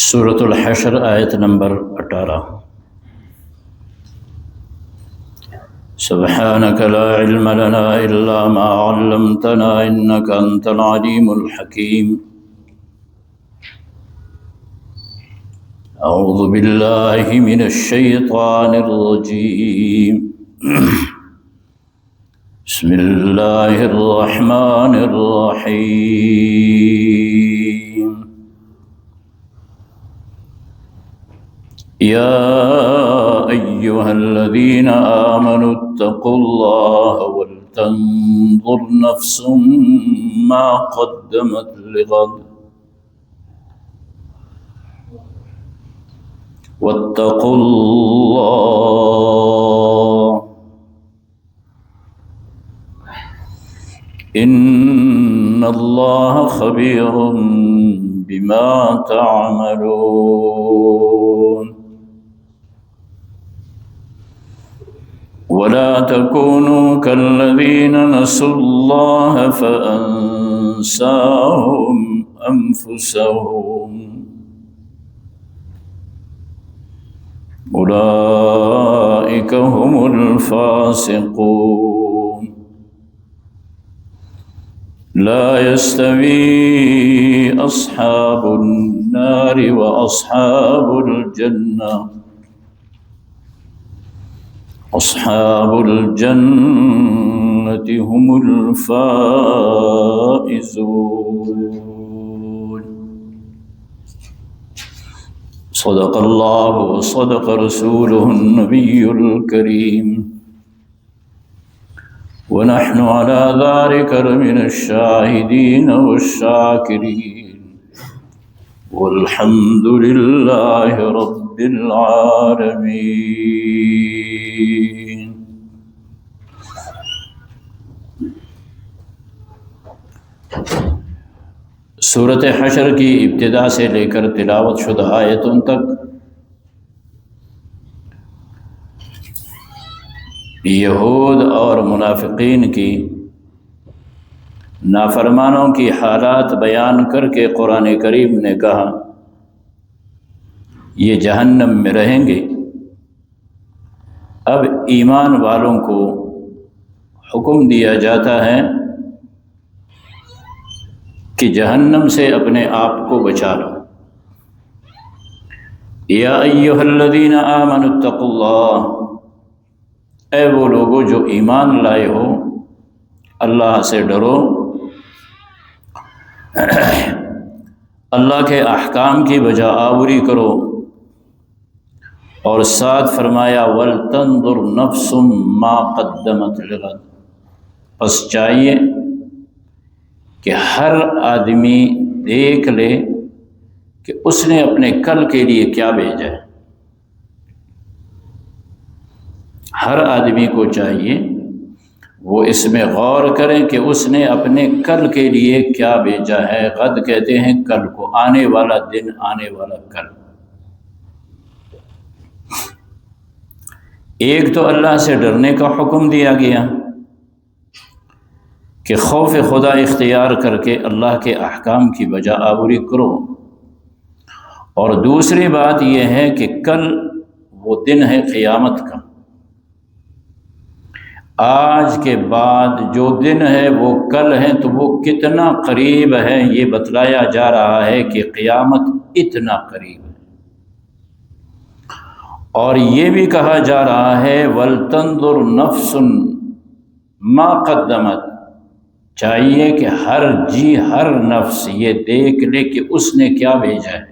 سورۃ الحشر آیت نمبر 18۔ سبحانک لا علم لنا الا ما علمتنا انک انت العلیم الحکیم۔ اعوذ باللہ من الشیطان الرجیم۔ بسم اللہ الرحمن الرحیم۔ یا ایہا الذین آمنوا اتقوا اللہ ولتنظر نفس ما قدمت لغد واتقوا اللہ ان اللہ خبیر بما تعملون۔ ولا تكونوا كالذين نسوا الله فأنساهم أنفسهم أولئك هم الفاسقون۔ لا يستوي أصحاب النار وأصحاب الجنة أصحاب الجنة هم الفائزون۔ صدق الله وصدق رسوله النبي الكريم، ونحن على ذلك لمن الشاهدين والشاكرين، والحمد لله رب العالمين۔ سورۃ حشر کی ابتدا سے لے کر تلاوت شدہ آیتوں تک یہود اور منافقین کی نافرمانوں کی حالات بیان کر کے قرآن کریم نے کہا یہ جہنم میں رہیں گے۔ اب ایمان والوں کو حکم دیا جاتا ہے کہ جہنم سے اپنے آپ کو بچا لو۔ یا ایھا الذین آمنوا اتقوا اللہ، اے وہ لوگوں جو ایمان لائے ہو اللہ سے ڈرو، اللہ کے احکام کی بجا آوری کرو، اور ساتھ فرمایا وَلْتَنظُرْ نَفْسٌ مَا قَدَّمَتْ لِغَدٍ، پس چاہیے کہ ہر آدمی دیکھ لے کہ اس نے اپنے کل کے لیے کیا بھیجا ہے۔ ہر آدمی کو چاہیے وہ اس میں غور کریں کہ اس نے اپنے کل کے لیے کیا بھیجا ہے۔ غد کہتے ہیں کل کو، آنے والا دن، آنے والا کل۔ ایک تو اللہ سے ڈرنے کا حکم دیا گیا کہ خوف خدا اختیار کر کے اللہ کے احکام کی بجا آوری کرو، اور دوسری بات یہ ہے کہ کل وہ دن ہے قیامت کا۔ آج کے بعد جو دن ہے وہ کل ہے، تو وہ کتنا قریب ہے یہ بتلایا جا رہا ہے کہ قیامت اتنا قریب ہے۔ اور یہ بھی کہا جا رہا ہے وَلْتَنظُرْ نَفْسٌ مَا قَدَّمَتْ، چاہیے کہ ہر جی، ہر نفس یہ دیکھ لے کہ اس نے کیا بھیجا ہے۔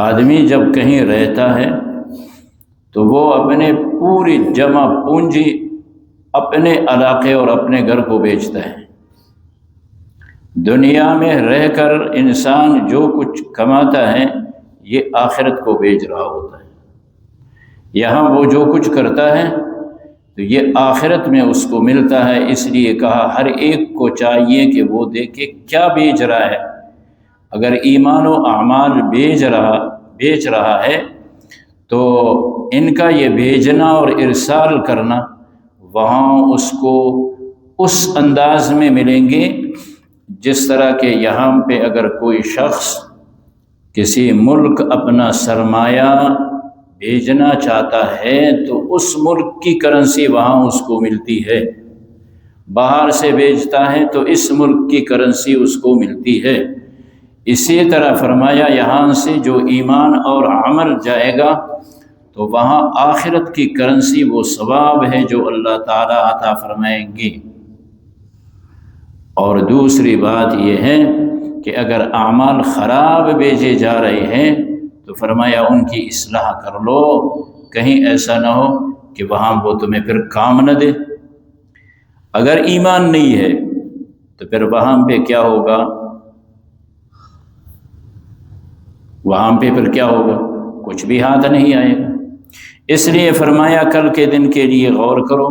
آدمی جب کہیں رہتا ہے تو وہ اپنے پوری جمع پونجی اپنے علاقے اور اپنے گھر کو بیچتا ہے۔ دنیا میں رہ کر انسان جو کچھ کماتا ہے یہ آخرت کو بیچ رہا ہوتا ہے۔ یہاں وہ جو کچھ کرتا ہے تو یہ آخرت میں اس کو ملتا ہے، اس لیے کہا ہر ایک کو چاہیے کہ وہ دیکھے کیا بیچ رہا ہے۔ اگر ایمان و اعمال بیچ رہا ہے تو ان کا یہ بھیجنا اور ارسال کرنا وہاں اس کو اس انداز میں ملیں گے جس طرح کہ یہاں پہ اگر کوئی شخص کسی ملک اپنا سرمایہ بھیجنا چاہتا ہے تو اس ملک کی کرنسی وہاں اس کو ملتی ہے، باہر سے بھیجتا ہے تو اس ملک کی کرنسی اس کو ملتی ہے۔ اسی طرح فرمایا یہاں سے جو ایمان اور عمل جائے گا تو وہاں آخرت کی کرنسی وہ ثواب ہے جو اللہ تعالیٰ عطا فرمائیں گے۔ اور دوسری بات یہ ہے کہ اگر اعمال خراب بھیجے جا رہے ہیں تو فرمایا ان کی اصلاح کر لو، کہیں ایسا نہ ہو کہ وہاں وہ تمہیں پھر کام نہ دے۔ اگر ایمان نہیں ہے تو پھر وہاں پہ کیا ہوگا؟ وہاں پہ پھر کیا ہوگا؟ کچھ بھی ہاتھ نہیں آئے گا۔ اس لیے فرمایا کل کے دن کے لیے غور کرو،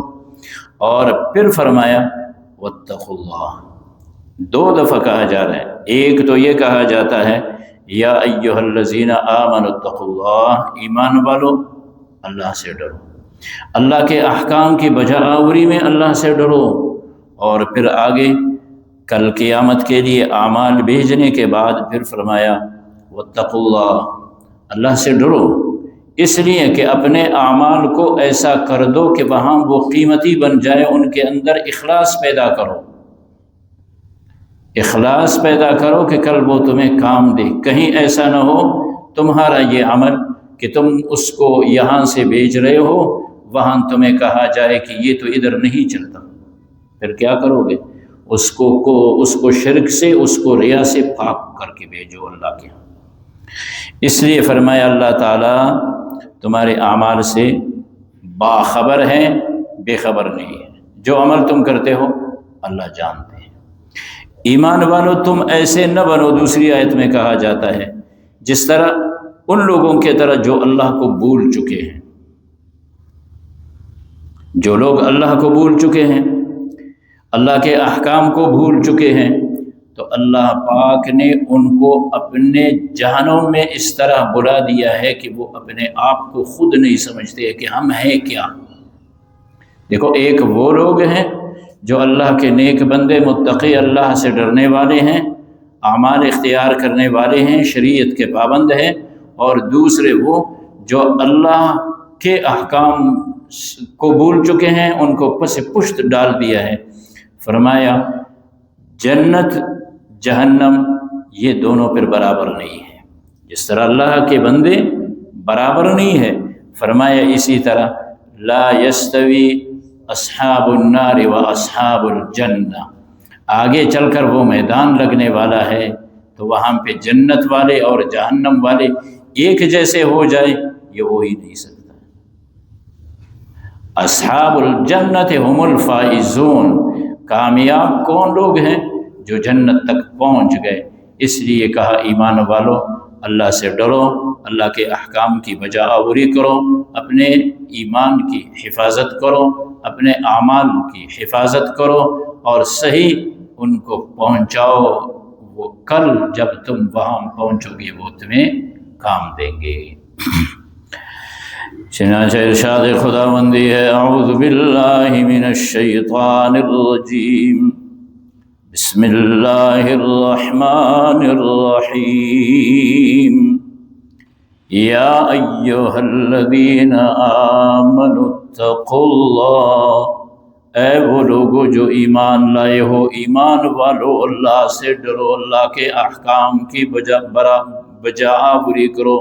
اور پھر فرمایا واتقوا اللہ، 2 دفعہ کہا جا رہا ہے۔ ایک تو یہ کہا جاتا ہے یا ایھا الذین آمنوا اتقوا اللہ، ایمان والو اللہ سے ڈرو، اللہ کے احکام کی بجا آوری میں اللہ سے ڈرو، اور پھر آگے کل قیامت کے لیے اعمال بھیجنے کے بعد پھر فرمایا واتقوا اللہ، اللہ سے ڈرو، اس لیے کہ اپنے اعمال کو ایسا کر دو کہ وہاں وہ قیمتی بن جائے، ان کے اندر اخلاص پیدا کرو، اخلاص پیدا کرو کہ کل وہ تمہیں کام دے۔ کہیں ایسا نہ ہو تمہارا یہ عمل کہ تم اس کو یہاں سے بھیج رہے ہو، وہاں تمہیں کہا جائے کہ یہ تو ادھر نہیں چلتا، پھر کیا کرو گے؟ اس کو شرک سے، اس کو ریا سے پاک کر کے بھیجو اللہ کے ہاں۔ اس لیے فرمایا اللہ تعالیٰ تمہارے اعمال سے باخبر ہے، بے خبر نہیں ہے، جو عمل تم کرتے ہو اللہ جانتے ہیں۔ ایمان والو تم ایسے نہ بنو، دوسری آیت میں کہا جاتا ہے، جس طرح ان لوگوں کے طرح جو اللہ کو بھول چکے ہیں۔ جو لوگ اللہ کو بھول چکے ہیں، اللہ کے احکام کو بھول چکے ہیں، تو اللہ پاک نے ان کو اپنے جہنم میں اس طرح بلا دیا ہے کہ وہ اپنے آپ کو خود نہیں سمجھتے کہ ہم ہیں کیا۔ دیکھو، ایک وہ لوگ ہیں جو اللہ کے نیک بندے، متقی، اللہ سے ڈرنے والے ہیں، اعمال اختیار کرنے والے ہیں، شریعت کے پابند ہیں، اور دوسرے وہ جو اللہ کے احکام کو بھول چکے ہیں، ان کو پس پشت ڈال دیا ہے۔ فرمایا جنت جہنم یہ دونوں پھر برابر نہیں ہے، جس طرح اللہ کے بندے برابر نہیں ہے، فرمایا اسی طرح لا یستوی اصحاب النار و اصحاب الجنہ، آگے چل کر وہ میدان لگنے والا ہے، تو وہاں پہ جنت والے اور جہنم والے ایک جیسے ہو جائے، یہ ہو ہی نہیں سکتا۔ اصحاب الجنت هم الفائزون، کامیاب کون لوگ ہیں؟ جو جنت تک پہنچ گئے۔ اس لیے کہا ایمان والو اللہ سے ڈرو، اللہ کے احکام کی بجا آوری کرو، اپنے ایمان کی حفاظت کرو، اپنے اعمال کی حفاظت کرو، اور صحیح ان کو پہنچاؤ، وہ کل جب تم وہاں پہنچو گے وہ تمہیں کام دیں گے۔ چنانچہ ارشاد خداوندی ہے اعوذ باللہ من الشیطان الرجیم، بسم اللہ الرحمن الرحیم، یا ایھا الذین آمنوا اتقوا اللہ، اے وہ لوگو جو ایمان لائے ہو، ایمان والو اللہ سے ڈرو، اللہ کے احکام کی بجا آوری کرو۔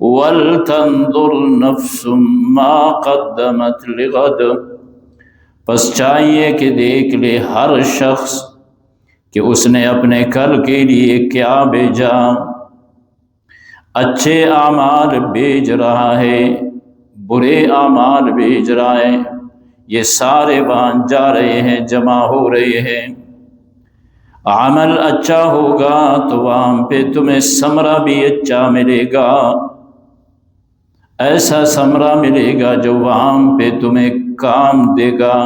وَلْتَنظُرْ نَفْسٌ مَّا قَدَّمَتْ لِغَدٍ، پس چاہیے کہ دیکھ لے ہر شخص کہ اس نے اپنے کل کے لیے کیا بھیجا، اچھے اعمال بھیج رہا ہے، برے اعمال بھیج رہا ہے، یہ سارے وہاں جا رہے ہیں، جمع ہو رہے ہیں۔ عمل اچھا ہوگا تو وہاں پہ تمہیں ثمرہ بھی اچھا ملے گا، ایسا ثمرہ ملے گا جو وہاں پہ تمہیں کام دے گا۔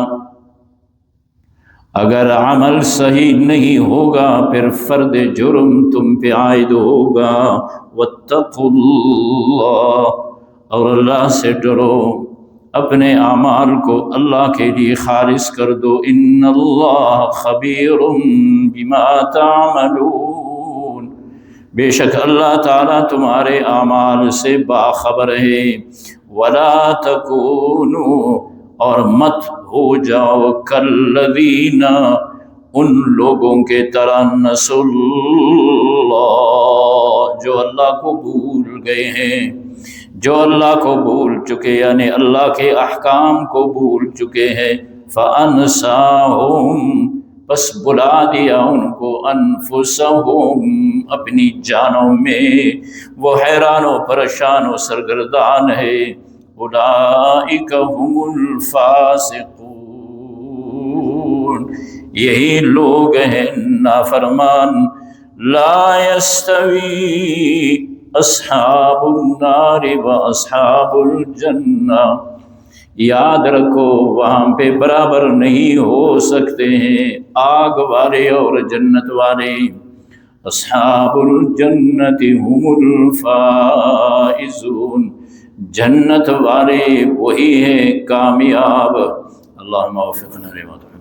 اگر عمل صحیح نہیں ہوگا پھر فرد جرم تم پہ عائد ہوگا۔ واتقوا اللہ، اور اللہ سے ڈرو، اپنے اعمال کو اللہ کے لیے خالص کر دو۔ ان اللہ خبیر بما تعملون، بے شک اللہ تعالیٰ تمہارے اعمال سے باخبر ہے۔ ولا تکونوا، اور مت ہو جاؤ، کالذین، ان لوگوں کے طرح، نسوا اللہ، جو اللہ کو بھول گئے ہیں، جو اللہ کو بھول چکے، یعنی اللہ کے احکام کو بھول چکے ہیں۔ فَأَنْسَاهُمْ، بس بلا دیا ان کو، انفسہم، اپنی جانوں میں، وہ حیران و پریشان و سرگردان ہے۔ اولئک هم الفاسقون، یہی لوگ ہیں نافرمان۔ لا یستوی اصحاب النار و اصحاب الجنہ، یاد رکھو وہاں پہ برابر نہیں ہو سکتے ہیں آگ والے اور جنت والے۔ اصحاب الجنت هم الفائزون، جنت والے وہی ہیں کامیاب۔ اللہم وفقنا لما تحب